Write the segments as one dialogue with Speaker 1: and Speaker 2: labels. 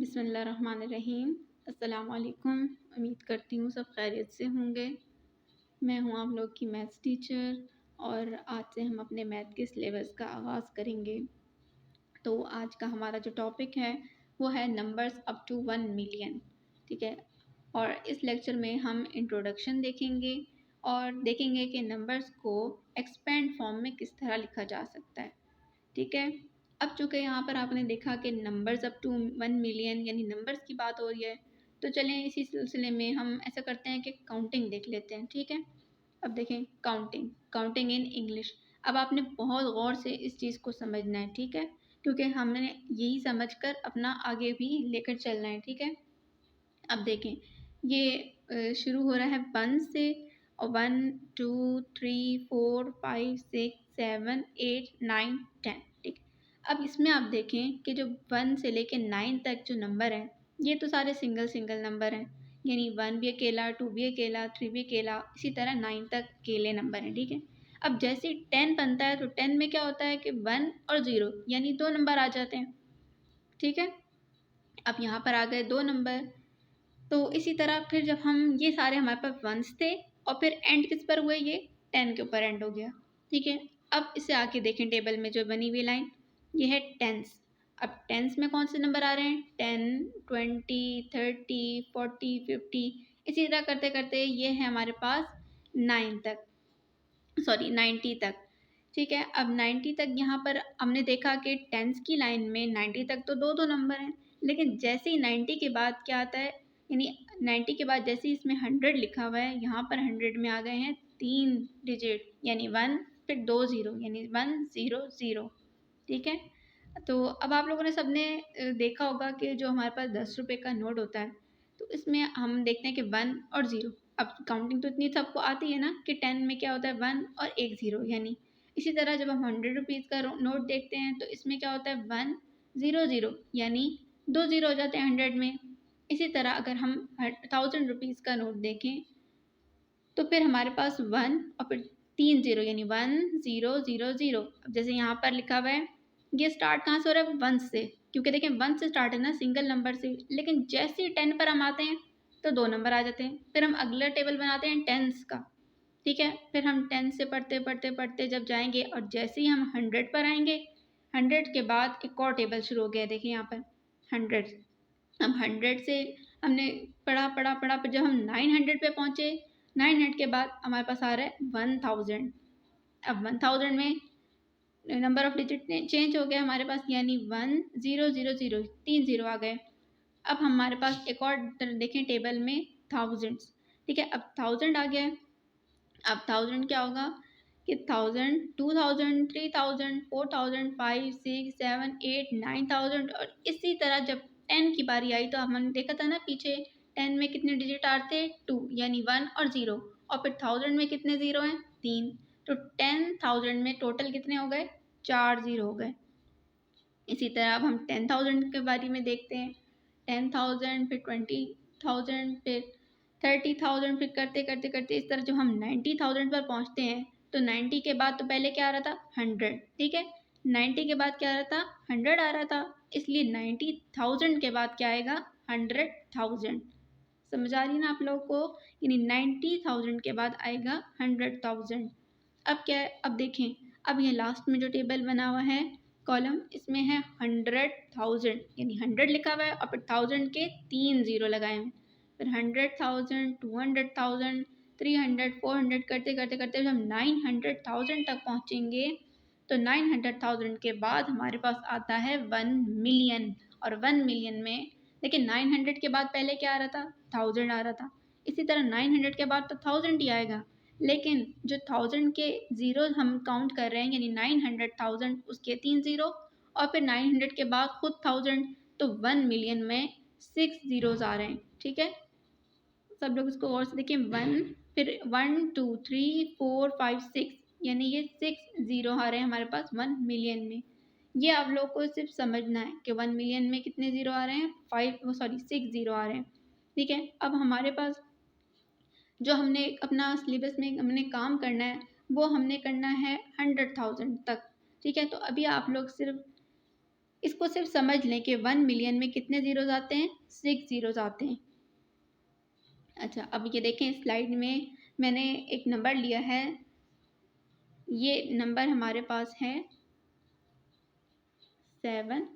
Speaker 1: बिस्मिल्लाहिर्रहमानिर्रहीम। अस्सलाम वालेकुम। उम्मीद करती हूँ सब खैरियत से होंगे। मैं हूँ आप लोग की मैथ्स टीचर और आज से हम अपने मैथ के सिलेबस का आगाज़ करेंगे। तो आज का हमारा जो टॉपिक है वो है नंबर्स अप टू 1 मिलियन। ठीक है, और इस लेक्चर में हम इंट्रोडक्शन देखेंगे और देखेंगे कि नंबर्स को एक्सपेंड फॉर्म में किस तरह लिखा जा सकता है। ठीक है, अब चूँकि यहाँ पर आपने देखा कि नंबर्स अप टू 1 मिलियन यानी नंबर्स की बात हो रही है, तो चलें इसी सिलसिले में हम ऐसा करते हैं कि काउंटिंग देख लेते हैं। ठीक है, अब देखें काउंटिंग इन इंग्लिश। अब आपने बहुत गौर से इस चीज़ को समझना है। ठीक है, क्योंकि हमने यही समझकर अपना आगे भी लेकर चलना है। ठीक है, अब देखें ये शुरू हो रहा है 1 से और 1 2 3 4 5 6 7 8 9 10। ठीक, अब इसमें आप देखें कि जो 1 से लेके 9 तक जो नंबर हैं ये तो सारे सिंगल सिंगल नंबर हैं, यानी 1 भी अकेला, 2 भी अकेला, 3 भी अकेला, इसी तरह 9 तक अकेले नंबर हैं। ठीक है, अब जैसे ही 10 बनता है तो 10 में क्या होता है कि 1 और 0 यानी 2 नंबर आ जाते हैं। ठीक है, अब यहाँ पर आ गए 2 नंबर। तो इसी तरह फिर जब हम ये सारे हमारे पास वंस थे और फिर एंड किस पर हुए, ये 10 के ऊपर एंड हो गया। ठीक है, अब इसे आके देखें टेबल में जो बनी हुई लाइन, ये है टेंस। अब टेंस में कौन से नंबर आ रहे हैं, 10 20 30 40 50, इसी तरह करते करते ये है हमारे पास 9 तक, सॉरी 90 तक। ठीक है, अब 90 तक यहाँ पर हमने देखा कि टेंस की लाइन में 90 तक तो दो दो नंबर हैं, लेकिन जैसे ही 90 के बाद क्या आता है, यानी 90 के बाद जैसे ही इसमें 100 लिखा हुआ है, यहाँ पर 100 में आ गए हैं 3 डिजिट, यानी 1 फिर 2 0 यानी 1 0 0। ठीक है, तो अब आप लोगों ने सबने देखा होगा कि जो हमारे पास 10 रुपये का नोट होता है तो इसमें हम देखते हैं कि 1 और 0। अब काउंटिंग तो इतनी सबको आती है ना कि 10 में क्या होता है 1 और एक 0, यानी इसी तरह जब हम 100 रुपीज़ का नोट देखते हैं तो इसमें क्या होता है 1 0 0, यानी 2 0 हो जाते हैं 100 में। इसी तरह अगर हम 1000 रुपीज़ का नोट देखें तो फिर हमारे पास 1 और फिर 3 0 यानी 1 0 0 0। अब जैसे यहाँ पर लिखा हुआ है, ये स्टार्ट कहाँ से हो रहा है, 1 से, क्योंकि देखिए 1 से स्टार्ट है ना, सिंगल नंबर से, लेकिन जैसे ही 10 पर हम आते हैं तो 2 नंबर आ जाते हैं। फिर हम अगला टेबल बनाते हैं टेंस का। ठीक है, फिर हम 10 से पढ़ते पढ़ते पढ़ते जब जाएंगे और जैसे ही हम 100 पर आएंगे, 100 के बाद एक और टेबल शुरू हो गया। देखिए यहाँ पर 100, अब 100 से हमने पढ़ा पढ़ा पढ़ा, फिर जब हम 900 पे पहुँचे, 900 के बाद हमारे पास आ रहा है 1000। अब 1000 में नंबर ऑफ डिजिट चेंज हो गया हमारे पास, यानी 1 0 0 0, 3 0 आ गए। अब हमारे पास एक और देखें टेबल में थाउजेंड्स। ठीक है, अब 1000 आ गया है। अब 1000 क्या होगा कि 1000 2000 3000 4000 5 6 7 8 9000, और इसी तरह जब 10 की बारी आई तो हमने देखा था ना पीछे 10 में कितने डिजिट आते, 2 यानी 1 और 0, और फिर 1000 में कितने ज़ीरो हैं, 3। तो 10,000 में टोटल कितने हो गए, 4 ज़ीरो हो गए। इसी तरह अब हम 10,000 के बारे में देखते हैं, 10,000 फिर 20,000 फिर 30,000, फिर करते करते करते इस तरह जब हम 90,000 पर पहुंचते हैं तो 90 के बाद तो पहले क्या आ रहा था 100। ठीक है, 90 के बाद क्या आ रहा था 100 आ रहा था, इसलिए 90,000 के बाद क्या आएगा 100,000। समझ आ रही है ना आप लोगों को, यानी 90,000 के बाद आएगा 100,000। अब क्या है, अब देखें, अब ये लास्ट में जो टेबल बना हुआ है कॉलम, इसमें है 100,000, यानी 100 लिखा हुआ है और फिर 1000 के 3 ज़ीरो लगाए हैं, फिर 100,000 200,000 300 400 करते करते करते जब हम 900,000 तक पहुँचेंगे तो 900,000 के बाद हमारे पास आता है 1 मिलियन। और 1 मिलियन में देखिए 900 के बाद पहले क्या आ रहा था 1000 आ रहा था, इसी तरह 900 के बाद तो 1000 ही आएगा, लेकिन जो 1000 के ज़ीरो हम काउंट कर रहे हैं यानी 900,000, उसके 3 ज़ीरो, और फिर 900 के बाद खुद 1000, तो 1 मिलियन में 6 ज़ीरोज़ आ रहे हैं। ठीक है, सब लोग इसको गौर से देखिए, 1 फिर 1 2 3 4 5 6, यानी ये 6 ज़ीरो आ रहे हैं हमारे पास 1 मिलियन में। ये आप लोग को सिर्फ समझना है कि 1 मिलियन में कितने ज़ीरो आ रहे हैं, 6 ज़ीरो आ रहे हैं। ठीक है, अब हमारे पास जो हमने अपना सिलेबस में हमने काम करना है वो हमने करना है 100,000 तक। ठीक है, तो अभी आप लोग सिर्फ इसको सिर्फ समझ लें कि 1 मिलियन में कितने ज़ीरोज़ आते हैं, 6 ज़ीरोज़ आते हैं। अच्छा, अब ये देखें स्लाइड में मैंने एक नंबर लिया है, ये नंबर हमारे पास है 7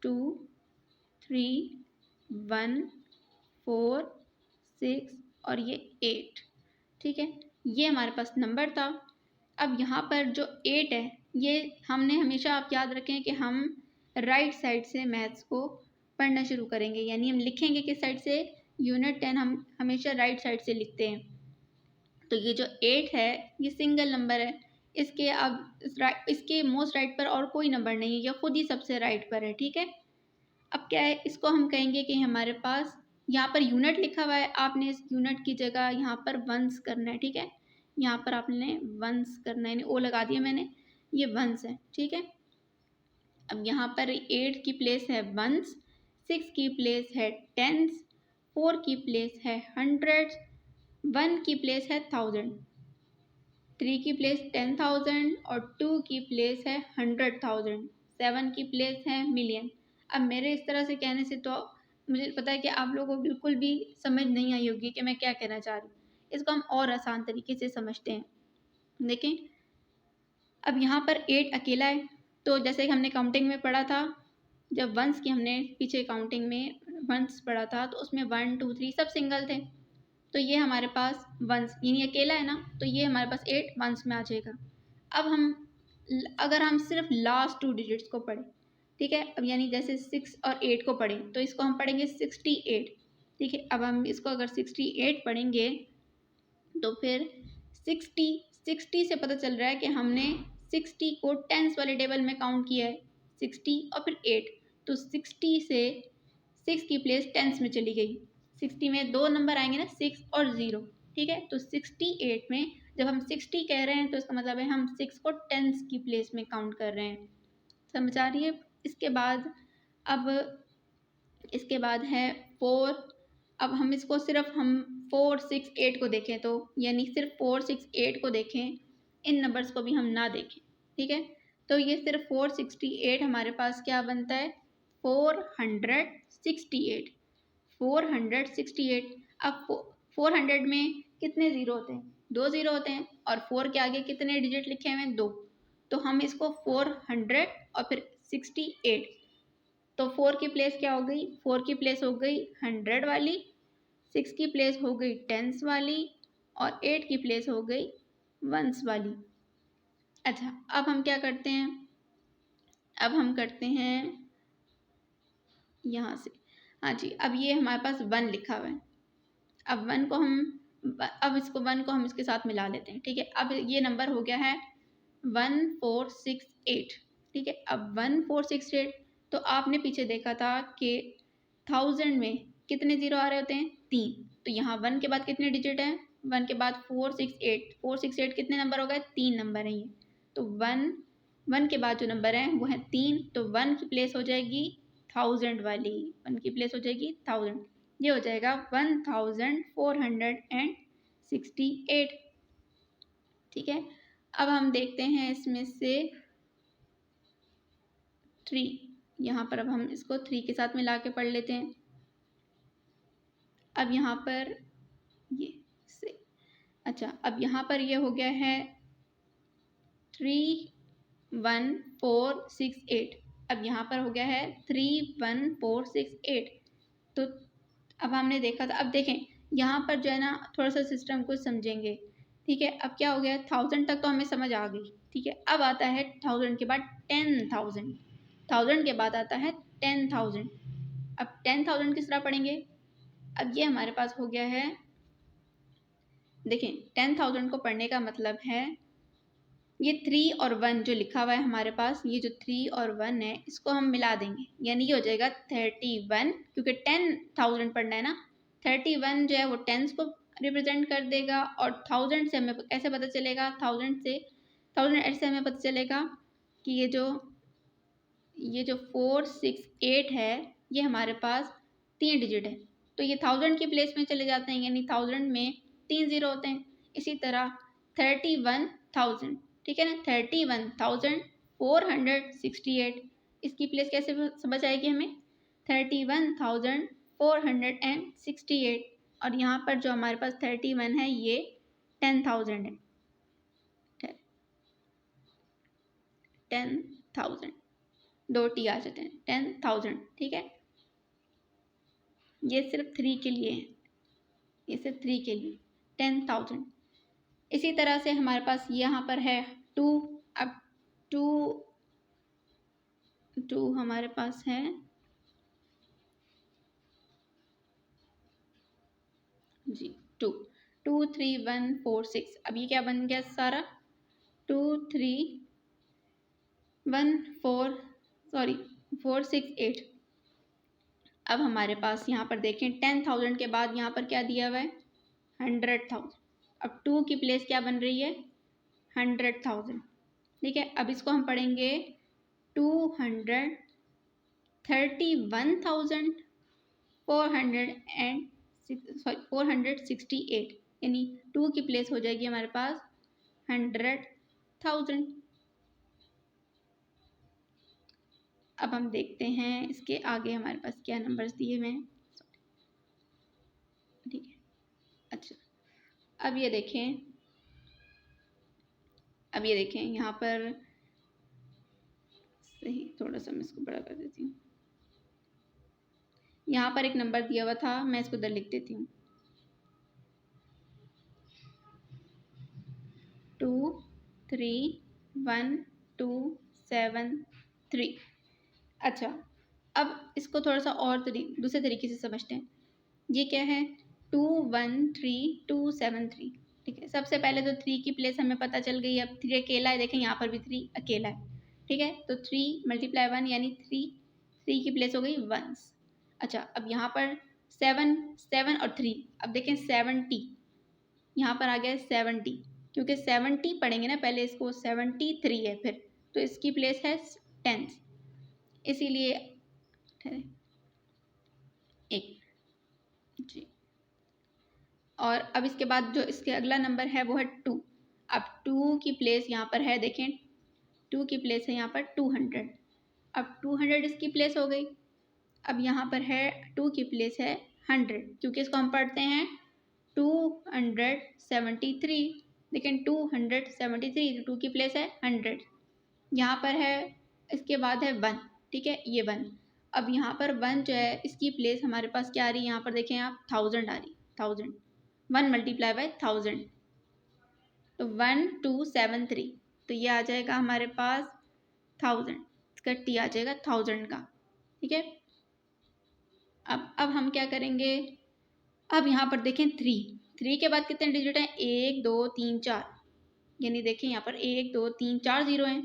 Speaker 1: 2 3 1 4 6 और ये 8। ठीक है, ये हमारे पास नंबर था। अब यहाँ पर जो 8 है, ये हमने हमेशा, आप याद रखें कि हम राइट साइड से मैथ्स को पढ़ना शुरू करेंगे, यानी हम लिखेंगे किस साइड से, यूनिट 10 हम हमेशा राइट साइड से लिखते हैं। तो ये जो 8 है ये सिंगल नंबर है, इसके अब इसके मोस्ट राइट पर और कोई नंबर नहीं है, ये खुद ही सबसे राइट पर है। ठीक है, अब क्या है, इसको हम कहेंगे कि हमारे पास यहाँ पर यूनिट लिखा हुआ है, आपने इस यूनिट की जगह यहाँ पर वंस करना है। ठीक है, यहाँ पर आपने वंस करना है, ओ लगा दिया मैंने, ये वंस है। ठीक है, अब यहाँ पर 8 की प्लेस है वंस, 6 की प्लेस है टेंस, 4 की प्लेस है हंड्रेड, 1 की प्लेस है 1000, 3 की प्लेस 10,000 और 2 की प्लेस है 100,000, 7 की प्लेस है मिलियन। अब मेरे इस तरह से कहने से तो मुझे पता है कि आप लोगों को बिल्कुल भी समझ नहीं आई होगी कि मैं क्या कहना चाह रही हूँ। इसको हम और आसान तरीके से समझते हैं। देखें, अब यहाँ पर 8 अकेला है, तो जैसे कि हमने काउंटिंग में पढ़ा था, जब वंस की हमने पीछे काउंटिंग में वंस पढ़ा था, तो उसमें 1 2 3 सब सिंगल थे, तो ये हमारे पास वंस यानी अकेला है ना, तो ये हमारे पास 8 वंस में आ जाएगा। अब अगर हम सिर्फ लास्ट 2 डिजिट्स को पढ़ें, ठीक है, अब यानी जैसे 6 और 8 को पढ़ें, तो इसको हम पढ़ेंगे 68। ठीक है, अब हम इसको अगर 68 पढ़ेंगे, तो फिर 60 से पता चल रहा है कि हमने 60 को टेंस वाले टेबल में काउंट किया है, 60 और फिर 8, तो 60 से 6 की प्लेस टेंस में चली गई। 60 में 2 नंबर आएंगे ना, 6 और 0। ठीक है, तो 68 में जब हम 60 कह रहे हैं, तो इसका मतलब है हम 6 को टेंस की प्लेस में काउंट कर रहे हैं। समझ आ रही है? इसके बाद अब इसके बाद है 4। अब हम इसको सिर्फ हम 4 6 8 को देखें, तो यानी सिर्फ 4 6 8 को देखें, इन नंबर्स को भी हम ना देखें। ठीक है, तो ये सिर्फ 468 हमारे पास क्या बनता है, 468। 468। अब 400 में कितने ज़ीरो होते हैं, 2 ज़ीरो होते हैं, और 4 के आगे कितने डिजिट लिखे हुए हैं, 2। तो हम इसको 400 और फिर 68, तो 4 की प्लेस क्या हो गई, 4 की प्लेस हो गई 100 वाली, 6 की प्लेस हो गई टेंस वाली, और 8 की प्लेस हो गई वंस वाली। अच्छा, अब हम क्या करते हैं, अब हम करते हैं यहाँ से, हाँ जी, अब ये हमारे पास 1 लिखा हुआ है। अब 1 को हम इसके साथ मिला लेते हैं। ठीक है, अब ये नंबर हो गया है 1468। ठीक है, अब 1468, तो आपने पीछे देखा था कि 1000 में कितने ज़ीरो आ रहे होते हैं, 3। तो यहाँ 1 के बाद कितने डिजिट हैं, 1 के बाद 468 कितने नंबर हो गए, 3 नंबर हैं ये। तो 1 के बाद जो नंबर है वो है 3, तो 1 की प्लेस हो जाएगी 1000 वाली, 1 की प्लेस हो जाएगी 1000, ये हो जाएगा 1468। ठीक है, अब हम देखते हैं इसमें से 3, यहाँ पर अब हम इसको 3 के साथ मिला के पढ़ लेते हैं। अब यहाँ पर ये से, अच्छा, अब यहाँ पर ये हो गया है 31468। अब यहाँ पर हो गया है 31468। तो अब हमने देखा था, अब देखें यहाँ पर जो है ना, थोड़ा सा सिस्टम को समझेंगे। ठीक है, अब क्या हो गया, 1000 तक तो हमें समझ आ गई। ठीक है, अब आता है 1000 के बाद 10,000, 1000 के बाद आता है 10,000। अब 10,000 किस तरह पढ़ेंगे, अब ये हमारे पास हो गया है, देखें 10,000 को पढ़ने का मतलब है, ये 3 और 1 जो लिखा हुआ है हमारे पास, ये जो 3 और 1 है, इसको हम मिला देंगे, यानी ये हो जाएगा 31, क्योंकि 10,000 पढ़ना है ना। 31 जो है वो टेंस को रिप्रेजेंट कर देगा, और 1000 से हमें ऐसे पता चलेगा, 1000 से हमें पता चलेगा कि ये जो 468 है, ये हमारे पास 3 डिजिट है, तो ये 1000 की प्लेस में चले जाते हैं, यानी 1000 में 3 ज़ीरो होते हैं। इसी तरह 31,000, ठीक है ना, 31,468, इसकी प्लेस कैसे बचाएगी हमें 31,468 और यहाँ पर जो हमारे पास 31 है ये 10,000 है 10,000 दो टी आ जाते हैं 10,000 ठीक है। ये सिर्फ 3 के लिए है ये सिर्फ 3 के लिए 10,000। इसी तरह से हमारे पास यहाँ पर है 2 अब 2 हमारे पास है जी 2 2 3 1 4 6 अब ये क्या बन गया सारा 2 3 1 4 सॉरी 4 6 8। अब हमारे पास यहाँ पर देखें 10,000 के बाद यहाँ पर क्या दिया हुआ है 100,000। अब 2 की प्लेस क्या बन रही है 100,000 ठीक है। अब इसको हम पढ़ेंगे 468 यानी 2 की प्लेस हो जाएगी हमारे पास 100,000। अब हम देखते हैं इसके आगे हमारे पास क्या नंबर्स दिए हुए हैं ठीक है। अच्छा अब ये देखें यहाँ पर सही थोड़ा सा मैं इसको बड़ा कर देती हूँ। यहाँ पर एक नंबर दिया हुआ था मैं इसको इधर लिख देती हूँ 2 3 1 2 7 3। अच्छा अब इसको थोड़ा सा और दूसरे तरीके से समझते हैं। ये क्या है 2 1 3 2 7 3 ठीक है। सबसे पहले तो 3 की प्लेस हमें पता चल गई। अब 3 अकेला है देखें यहाँ पर भी 3 अकेला है ठीक है। तो 3 × 1 यानी 3 की प्लेस हो गई 1। अच्छा अब यहाँ पर 7 और 3 अब देखें 70 यहाँ पर आ गया 70 क्योंकि 70 पढ़ेंगे ना पहले इसको 73 है फिर तो इसकी प्लेस है 10 इसीलिए एक जी। और अब इसके बाद जो इसके अगला नंबर है वो है 2। अब 2 की प्लेस यहाँ पर है देखें 2 की प्लेस है यहाँ पर 200। अब 200 इसकी प्लेस हो गई। अब यहाँ पर है 2 की प्लेस है 100 क्योंकि इसको हम पढ़ते हैं 273 लेकिन 273 2 की प्लेस है 100। यहाँ पर है इसके बाद है 1 ठीक है ये 1। अब यहाँ पर 1 जो है इसकी प्लेस हमारे पास क्या आ रही है यहाँ पर देखें आप 1000 आ रही 1000 1 × 1000 तो 1273 तो ये आ जाएगा हमारे पास 1000 इसका टी आ जाएगा 1000 का ठीक है। अब हम क्या करेंगे अब यहाँ पर देखें 3 के बाद कितने डिजिट हैं 1 2 3 4 यानी देखें यहाँ पर 1 2 3 4 जीरो हैं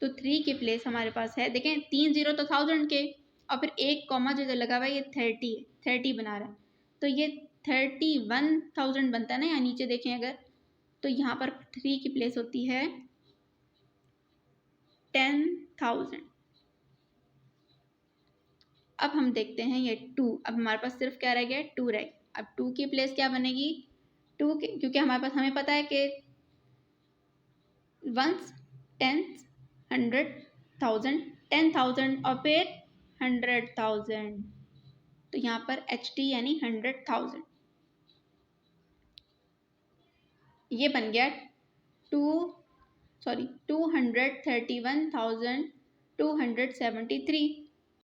Speaker 1: तो 3 की प्लेस हमारे पास है देखें 3 जीरो तो 1000 के और फिर एक कॉमा जो लगा हुआ है ये 30 बना रहा है तो ये 31,000 बनता है ना। यहाँ नीचे देखें अगर तो यहाँ पर 3 की प्लेस होती है 10,000। अब हम देखते हैं ये 2 अब हमारे पास सिर्फ क्या रह गया 2 रह गया। अब 2 की प्लेस क्या बनेगी 2 क्योंकि हमारे पास हमें पता है कि 1s 10s 100,000 10,000 और फिर 100,000 तो यहाँ पर HT यानी 100,000 ये बन गया 231,273